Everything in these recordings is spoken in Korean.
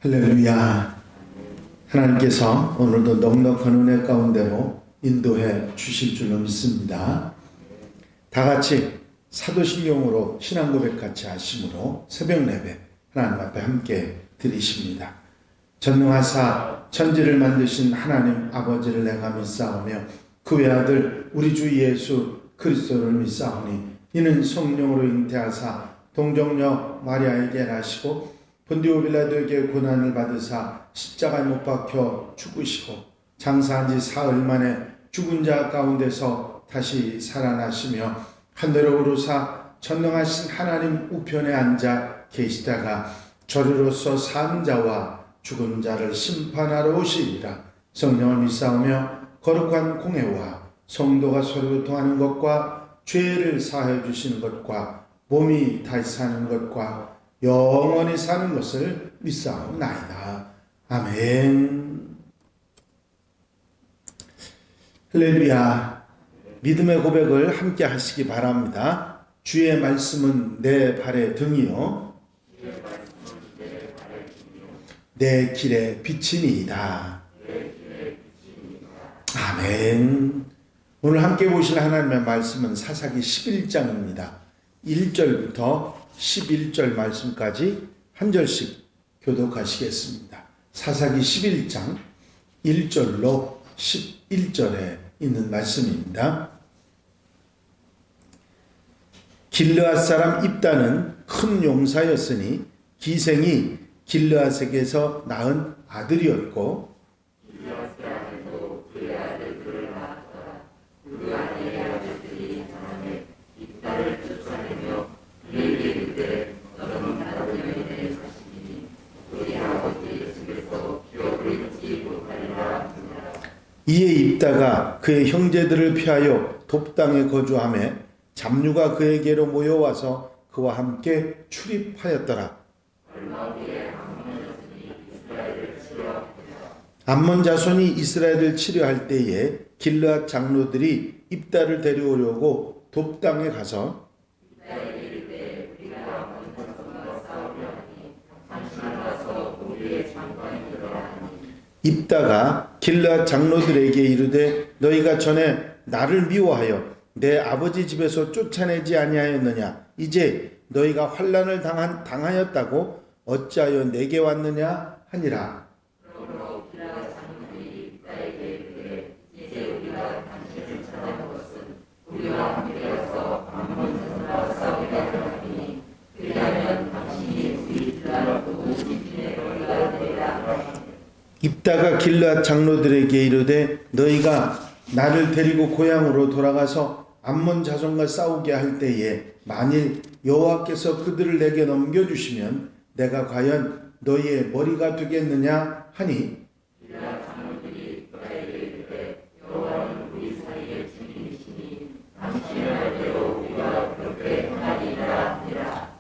할렐루야. 하나님께서 오늘도 넉넉한 은혜 가운데로 인도해 주실 줄로 믿습니다. 다 같이 사도신경으로 신앙고백 같이 하심으로 새벽 예배 하나님 앞에 함께 드리십니다. 전능하사 천지를 만드신 하나님 아버지를 내가 믿사오며 그 외아들 우리 주 예수 그리스도를 믿사오니 이는 성령으로 잉태하사 동정녀 마리아에게 나시고 본디오 빌라도에게 고난을 받으사 십자가에 못 박혀 죽으시고 장사한 지 사흘 만에 죽은 자 가운데서 다시 살아나시며 하늘로 오르사 전능하신 하나님 우편에 앉아 계시다가 저리로서 산 자와 죽은 자를 심판하러 오시리라. 성령을 믿사오며 거룩한 공회와 성도가 서로 교통하는 것과 죄를 사하여 주시는 것과 몸이 다시 사는 것과 영원히 사는 것을 믿사옵나이다. 아멘. 할렐루야. 믿음의 고백을 함께 하시기 바랍니다. 주의 말씀은 내 발의 등이요 내 길의 빛이니이다. 아멘. 오늘 함께 보실 하나님의 말씀은 사사기 11장입니다. 1절부터 11절 말씀까지 한 절씩 교독하시겠습니다. 사사기 11장 1절로 11절에 있는 말씀입니다. 길르앗 사람 입다는 큰 용사였으니 기생이 길르앗에게서 낳은 아들이었고 이에 입다가 그의 형제들을 피하여 돕당에 거주하며 잡류가 그에게로 모여와서 그와 함께 출입하였더라. 암몬 자손이 이스라엘을 치료할 때에 길르앗 장로들이 입다를 데려오려고 돕당에 가서 입다가 길르앗 장로들에게 이르되 너희가 전에 나를 미워하여 내 아버지 집에서 쫓아내지 아니하였느냐? 이제 너희가 환난을 당하였다고 어찌하여 내게 왔느냐 하니라. 입다가 길르앗 장로들에게 이르되 너희가 나를 데리고 고향으로 돌아가서 암몬 자손과 싸우게 할 때에 만일 여호와께서 그들을 내게 넘겨주시면 내가 과연 너희의 머리가 되겠느냐 하니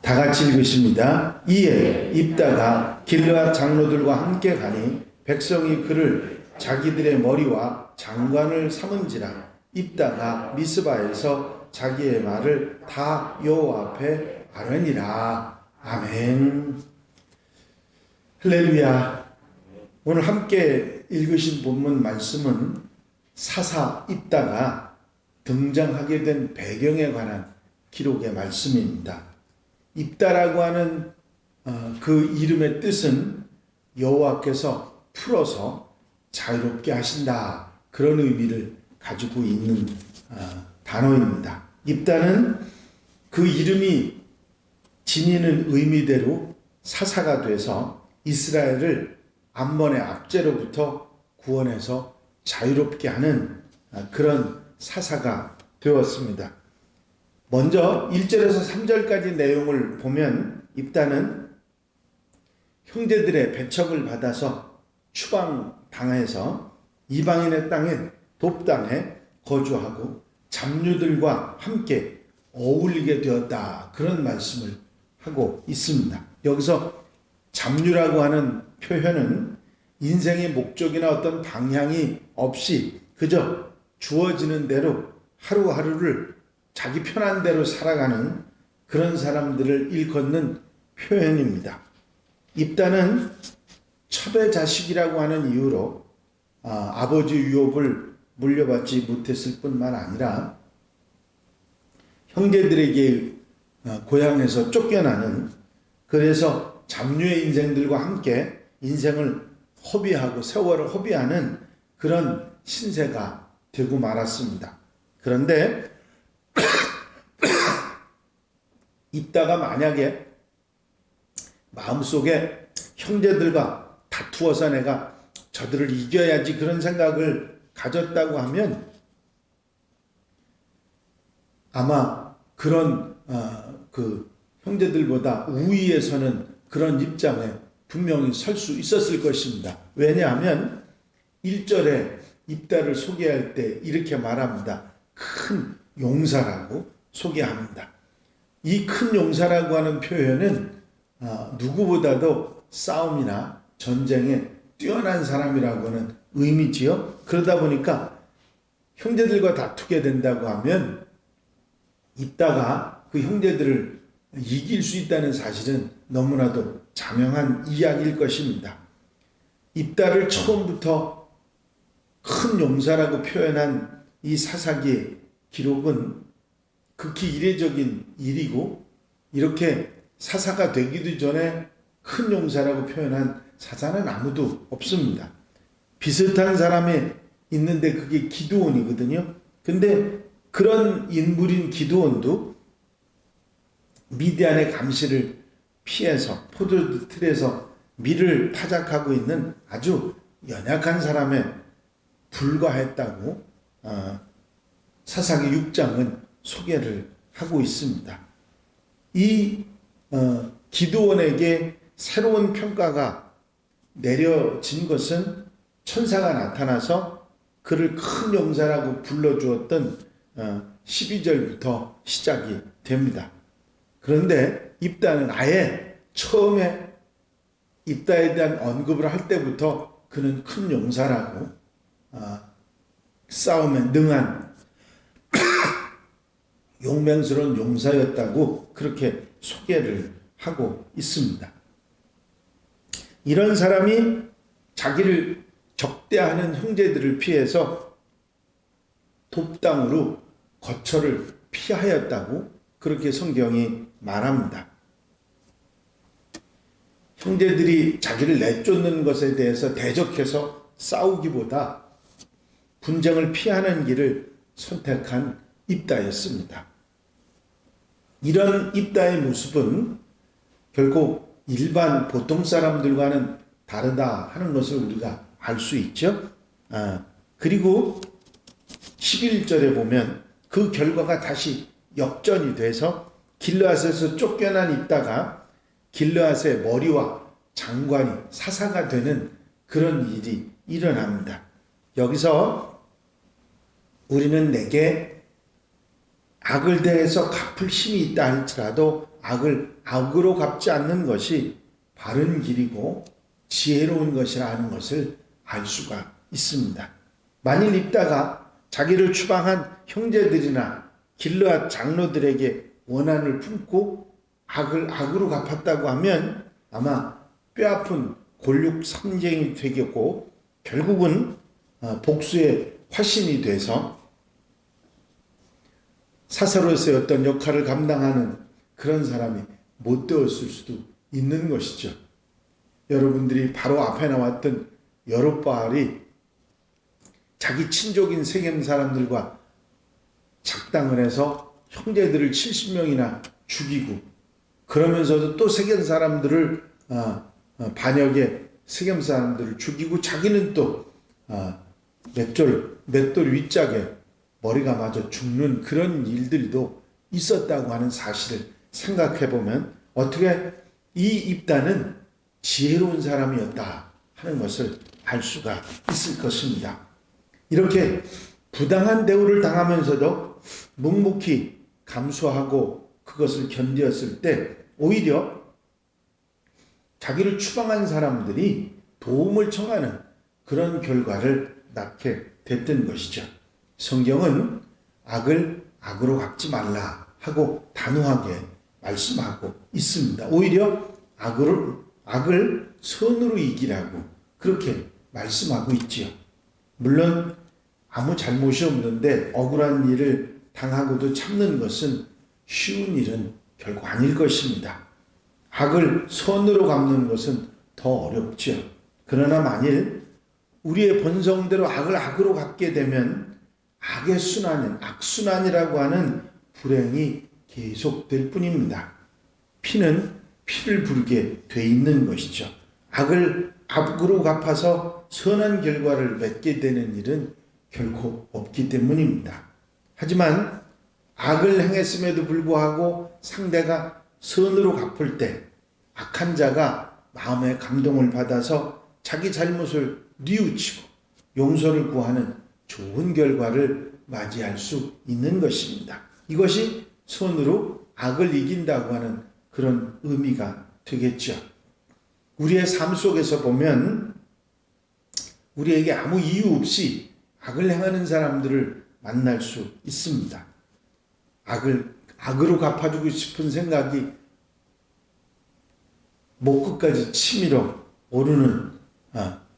다 같이 읽으십니다. 이에 입다가 길르앗 장로들과 함께 가니 백성이 그를 자기들의 머리와 장관을 삼은지라. 입다가 미스바에서 자기의 말을 다 여호와 앞에 아뢰니라. 아멘. 할렐루야. 오늘 함께 읽으신 본문 말씀은 사사 입다가 등장하게 된 배경에 관한 기록의 말씀입니다. 입다라고 하는 그 이름의 뜻은 여호와께서 풀어서 자유롭게 하신다, 그런 의미를 가지고 있는 단어입니다. 입다는 그 이름이 지니는 의미대로 사사가 돼서 이스라엘을 암몬의 압제로부터 구원해서 자유롭게 하는 그런 사사가 되었습니다. 먼저 1절에서 3절까지 내용을 보면 입다는 형제들의 배척을 받아서 추방당해서 이방인의 땅인 돕당에 거주하고 잡류들과 함께 어울리게 되었다, 그런 말씀을 하고 있습니다. 여기서 잡류라고 하는 표현은 인생의 목적이나 어떤 방향이 없이 그저 주어지는 대로 하루하루를 자기 편한 대로 살아가는 그런 사람들을 일컫는 표현입니다. 입다는 첩의 자식이라고 하는 이유로 아버지 유업을 물려받지 못했을 뿐만 아니라 형제들에게 고향에서 쫓겨나는, 그래서 잡류의 인생들과 함께 인생을 허비하고 세월을 허비하는 그런 신세가 되고 말았습니다. 그런데 입다가 만약에 마음속에 형제들과 다투어서 내가 저들을 이겨야지 그런 생각을 가졌다고 하면 아마 그런 그 형제들보다 우위에 서는 그런 입장에 분명히 설 수 있었을 것입니다. 왜냐하면 1절에 입다를 소개할 때 이렇게 말합니다. 큰 용사라고 소개합니다. 이 큰 용사라고 하는 표현은 누구보다도 싸움이나 전쟁에 뛰어난 사람이라고 하는 의미지요. 그러다 보니까 형제들과 다투게 된다고 하면 입다가 그 형제들을 이길 수 있다는 사실은 너무나도 자명한 이야기일 것입니다. 입다를 처음부터 큰 용사라고 표현한 이 사사기의 기록은 극히 이례적인 일이고, 이렇게 사사가 되기도 전에 큰 용사라고 표현한 사사는 아무도 없습니다. 비슷한 사람이 있는데 그게 기드온이거든요. 근데 그런 인물인 기드온도 미디안의 감시를 피해서 포도틀에서 밀을 타작하고 있는 아주 연약한 사람에 불과했다고 사사기 6장은 소개를 하고 있습니다. 이 기드온에게 새로운 평가가 내려진 것은 천사가 나타나서 그를 큰 용사라고 불러주었던 12절부터 시작이 됩니다. 그런데 입다는 아예 처음에 입다에 대한 언급을 할 때부터 그는 큰 용사라고 싸움에 능한 용맹스러운 용사였다고 그렇게 소개를 하고 있습니다. 이런 사람이 자기를 적대하는 형제들을 피해서 돕당으로 거처를 피하였다고 그렇게 성경이 말합니다. 형제들이 자기를 내쫓는 것에 대해서 대적해서 싸우기보다 분쟁을 피하는 길을 선택한 입다였습니다. 이런 입다의 모습은 결국 일반 보통 사람들과는 다르다 하는 것을 우리가 알 수 있죠. 그리고 11절에 보면 그 결과가 다시 역전이 돼서 길르앗에서 쫓겨난 입다가 길르앗의 머리와 장관이 사사가 되는 그런 일이 일어납니다. 여기서 우리는 내게 악을 대해서 갚을 힘이 있다 할지라도 악을 악으로 갚지 않는 것이 바른 길이고 지혜로운 것이라 하는 것을 알 수가 있습니다. 만일 입다가 자기를 추방한 형제들이나 길르앗 장로들에게 원한을 품고 악을 악으로 갚았다고 하면 아마 뼈아픈 골육 삼쟁이 되겠고 결국은 복수의 화신이 돼서 사사로서의 어떤 역할을 감당하는 그런 사람이 못 되었을 수도 있는 것이죠. 여러분들이 바로 앞에 나왔던 여롯바알이 자기 친족인 세겜 사람들과 작당을 해서 형제들을 70명이나 죽이고 그러면서도 또 세겜 사람들을 반역의 세겜 사람들을 죽이고 자기는 또 맷돌 윗짝에 머리가 맞아 죽는 그런 일들도 있었다고 하는 사실을 생각해보면 어떻게 이 입다는 지혜로운 사람이었다 하는 것을 알 수가 있을 것입니다. 이렇게 부당한 대우를 당하면서도 묵묵히 감수하고 그것을 견디었을 때 오히려 자기를 추방한 사람들이 도움을 청하는 그런 결과를 낳게 됐던 것이죠. 성경은 악을 악으로 갚지 말라 하고 단호하게 말씀하고 있습니다. 오히려 악을 선으로 이기라고 그렇게 말씀하고 있지요. 물론 아무 잘못이 없는데 억울한 일을 당하고도 참는 것은 쉬운 일은 결코 아닐 것입니다. 악을 선으로 갚는 것은 더 어렵죠. 그러나 만일 우리의 본성대로 악을 악으로 갚게 되면 악의 순환은 악순환이라고 하는 불행이 계속될 뿐입니다. 피는 피를 부르게 돼 있는 것이죠. 악을 악으로 갚아서 선한 결과를 맺게 되는 일은 결코 없기 때문입니다. 하지만 악을 행했음에도 불구하고 상대가 선으로 갚을 때 악한 자가 마음의 감동을 받아서 자기 잘못을 뉘우치고 용서를 구하는 좋은 결과를 맞이할 수 있는 것입니다. 이것이 선으로 악을 이긴다고 하는 그런 의미가 되겠죠. 우리의 삶 속에서 보면 우리에게 아무 이유 없이 악을 행하는 사람들을 만날 수 있습니다. 악으로 갚아주고 싶은 생각이 목 끝까지 치밀어 오르는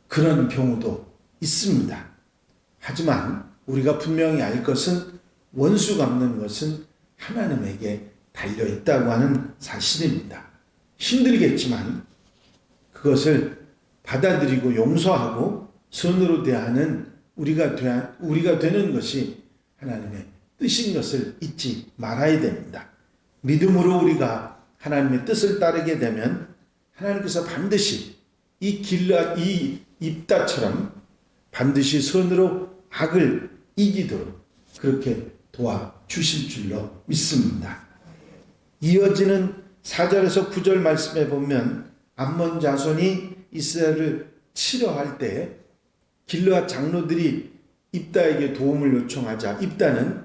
그런 경우도 있습니다. 하지만 우리가 분명히 알 것은 원수 갚는 것은 하나님에게 달려있다고 하는 사실입니다. 힘들겠지만 그것을 받아들이고 용서하고 선으로 대하는 우리가 되는 것이 하나님의 뜻인 것을 잊지 말아야 됩니다. 믿음으로 우리가 하나님의 뜻을 따르게 되면 하나님께서 반드시 이 입다처럼 반드시 선으로 악을 이기도록 그렇게 도와주실 줄로 믿습니다. 이어지는 4절에서 9절 말씀에 보면 암몬 자손이 이스라엘을 치려할 때 길르앗 장로들이 입다에게 도움을 요청하자 입다는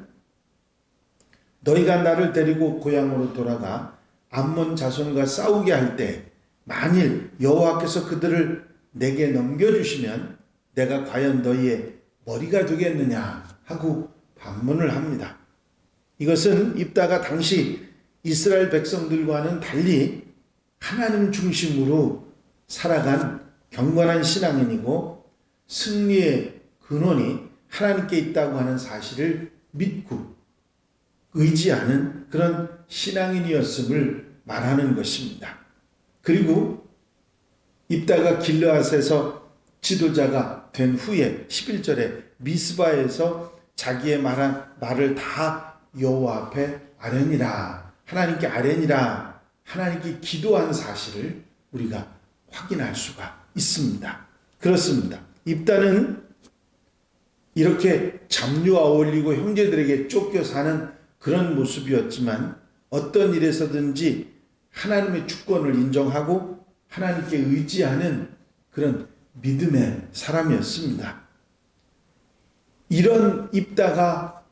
너희가 나를 데리고 고향으로 돌아가 암몬 자손과 싸우게 할 때 만일 여호와께서 그들을 내게 넘겨주시면 내가 과연 너희의 머리가 되겠느냐 하고 반문을 합니다. 이것은 입다가 당시 이스라엘 백성들과는 달리 하나님 중심으로 살아간 경건한 신앙인이고 승리의 근원이 하나님께 있다고 하는 사실을 믿고 의지하는 그런 신앙인이었음을 말하는 것입니다. 그리고 입다가 길르앗에서 지도자가 된 후에 11절에 미스바에서 자기의 말을 다 여호와 앞에 아뢰니라 하나님께 아뢰니라 하나님께 기도한 사실을 우리가 확인할 수가 있습니다. 그렇습니다. 입다는 이렇게 잡류와 어울리고 형제들에게 쫓겨 사는 그런 모습이었지만 어떤 일에서든지 하나님의 주권을 인정하고 하나님께 의지하는 그런 믿음의 사람이었습니다. 이런 입다가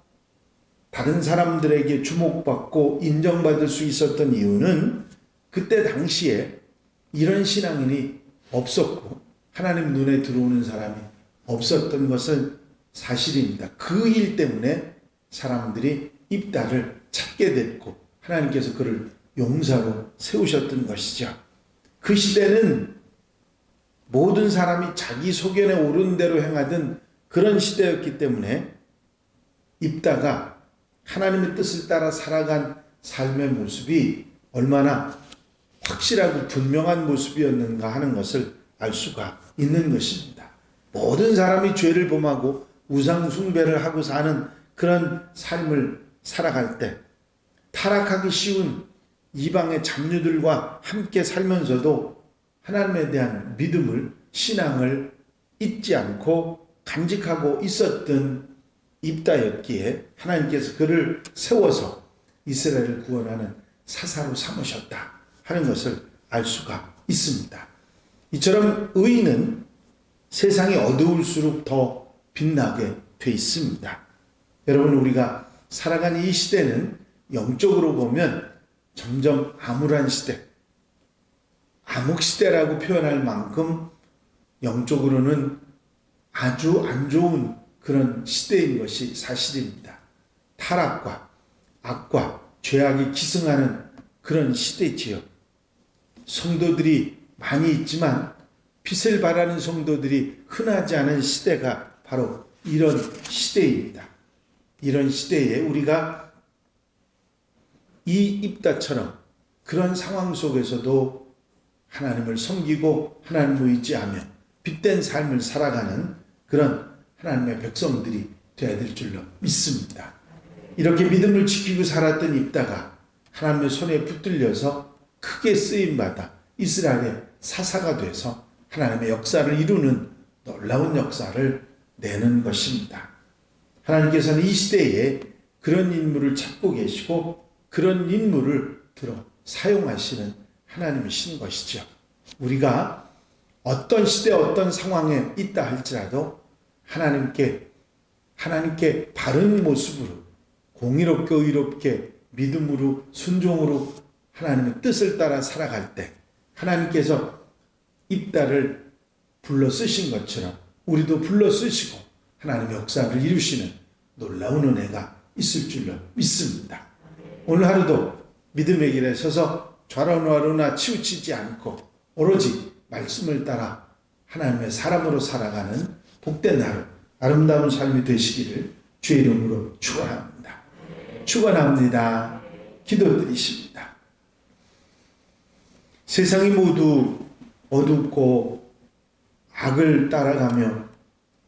다른 사람들에게 주목받고 인정받을 수 있었던 이유는 그때 당시에 이런 신앙인이 없었고 하나님 눈에 들어오는 사람이 없었던 것은 사실입니다. 그 일 때문에 사람들이 입다를 찾게 됐고 하나님께서 그를 용사로 세우셨던 것이죠. 그 시대는 모든 사람이 자기 소견에 오른 대로 행하던 그런 시대였기 때문에 입다가 하나님의 뜻을 따라 살아간 삶의 모습이 얼마나 확실하고 분명한 모습이었는가 하는 것을 알 수가 있는 것입니다. 모든 사람이 죄를 범하고 우상 숭배를 하고 사는 그런 삶을 살아갈 때 타락하기 쉬운 이방의 잡류들과 함께 살면서도 하나님에 대한 믿음을 신앙을 잊지 않고 간직하고 있었던 입다였기에 하나님께서 그를 세워서 이스라엘을 구원하는 사사로 삼으셨다 하는 것을 알 수가 있습니다. 이처럼 의인은 세상이 어두울수록 더 빛나게 돼 있습니다. 여러분 우리가 살아가는 이 시대는 영적으로 보면 점점 암울한 시대, 암흑시대라고 표현할 만큼 영적으로는 아주 안 좋은 그런 시대인 것이 사실입니다. 타락과 악과 죄악이 기승하는 그런 시대지요. 성도들이 많이 있지만 빛을 발하는 성도들이 흔하지 않은 시대가 바로 이런 시대입니다. 이런 시대에 우리가 이 입다처럼 그런 상황 속에서도 하나님을 섬기고 하나님을 의지하며 빛된 삶을 살아가는 그런 하나님의 백성들이 되어야 될 줄로 믿습니다. 이렇게 믿음을 지키고 살았던 입다가 하나님의 손에 붙들려서 크게 쓰임받아 이스라엘의 사사가 돼서 하나님의 역사를 이루는 놀라운 역사를 내는 것입니다. 하나님께서는 이 시대에 그런 인물을 찾고 계시고 그런 인물을 들어 사용하시는 하나님이신 것이죠. 우리가 어떤 시대 어떤 상황에 있다 할지라도 하나님께 바른 모습으로 공의롭게 의롭게 믿음으로 순종으로 하나님의 뜻을 따라 살아갈 때 하나님께서 입다를 불러 쓰신 것처럼 우리도 불러 쓰시고 하나님의 역사를 이루시는 놀라운 은혜가 있을 줄로 믿습니다. 오늘 하루도 믿음의 길에 서서 좌로우로나 치우치지 않고 오로지 말씀을 따라 하나님의 사람으로 살아가는 복된 하루, 아름다운 삶이 되시기를 주의 이름으로 축원합니다. 축원합니다. 기도드리십니다. 세상이 모두 어둡고 악을 따라가며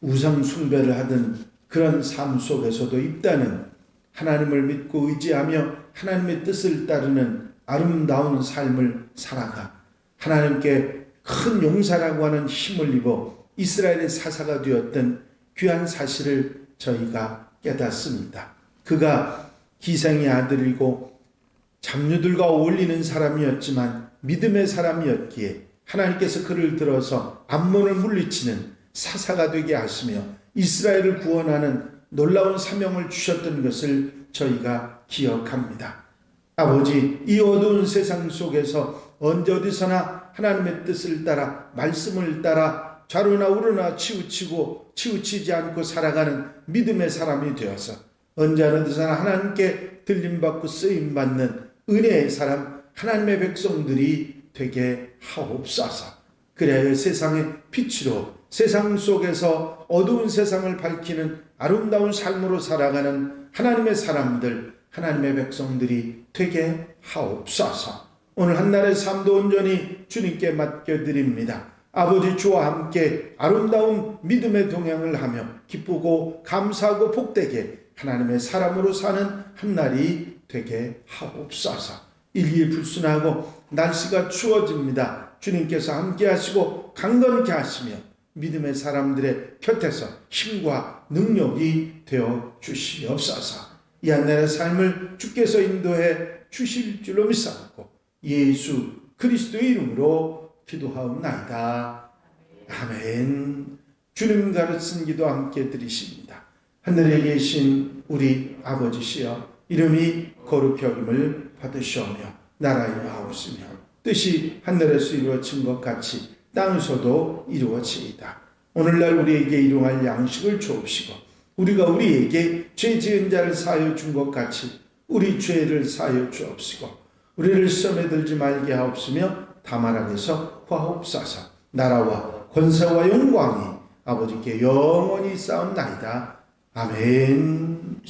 우상 숭배를 하던 그런 삶 속에서도 입다는 하나님을 믿고 의지하며 하나님의 뜻을 따르는 아름다운 삶을 살아가 하나님께 큰 용사라고 하는 힘을 입어 이스라엘의 사사가 되었던 귀한 사실을 저희가 깨닫습니다. 그가 기생의 아들이고 잡류들과 어울리는 사람이었지만 믿음의 사람이었기에 하나님께서 그를 들어서 암몬을 물리치는 사사가 되게 하시며 이스라엘을 구원하는 놀라운 사명을 주셨던 것을 저희가 기억합니다. 아버지, 이 어두운 세상 속에서 언제 어디서나 하나님의 뜻을 따라 말씀을 따라 좌로나 우로나 치우치지 않고 살아가는 믿음의 사람이 되어서 언제 어디서나 하나님께 들림받고 쓰임받는 은혜의 사람 하나님의 백성들이 되게 하옵소서. 그래야 세상의 빛으로 세상 속에서 어두운 세상을 밝히는 아름다운 삶으로 살아가는 하나님의 사람들 하나님의 백성들이 되게 하옵소서. 오늘 한날의 삶도 온전히 주님께 맡겨드립니다. 아버지, 주와 함께 아름다운 믿음의 동행을 하며 기쁘고 감사하고 복되게 하나님의 사람으로 사는 한날이 되게 하옵소서. 일기 불순하고 날씨가 추워집니다. 주님께서 함께 하시고 강건케 하시며 믿음의 사람들의 곁에서 힘과 능력이 되어 주시옵소서. 이 한날의 삶을 주께서 인도해 주실 줄로 믿사옵고 예수 그리스도의 이름으로 기도하옵나이다. 아멘. 주님 가르친 기도 함께 드리십니다. 하늘에 계신 우리 아버지시여, 이름이 거룩히 여김을 받으시오며 나라의 마옵시며 뜻이 하늘에서 이루어진 것 같이 땅에서도 이루어지이다. 오늘날 우리에게 일용할 양식을 주옵시고 우리가 우리에게 죄 지은 자를 사하여 준 것 같이 우리 죄를 사하여 주옵시고 우리를 시험에 들지 말게 하옵시며 다만 악에서 구하옵소서. 나라와 권세와 영광이 아버지께 영원히 쌓옵나이다. 아멘.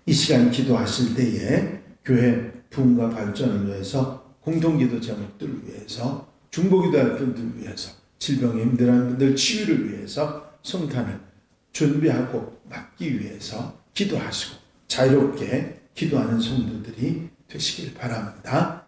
이 시간 기도하실 때에 교회 부흥과 발전을 위해서 공동기도 제목들을 위해서 중보기도할 분들을 위해서 질병에 힘들어하는 분들 치유를 위해서 성탄을 준비하고 맡기 위해서 기도하시고 자유롭게 기도하는 성도들이 되시길 바랍니다.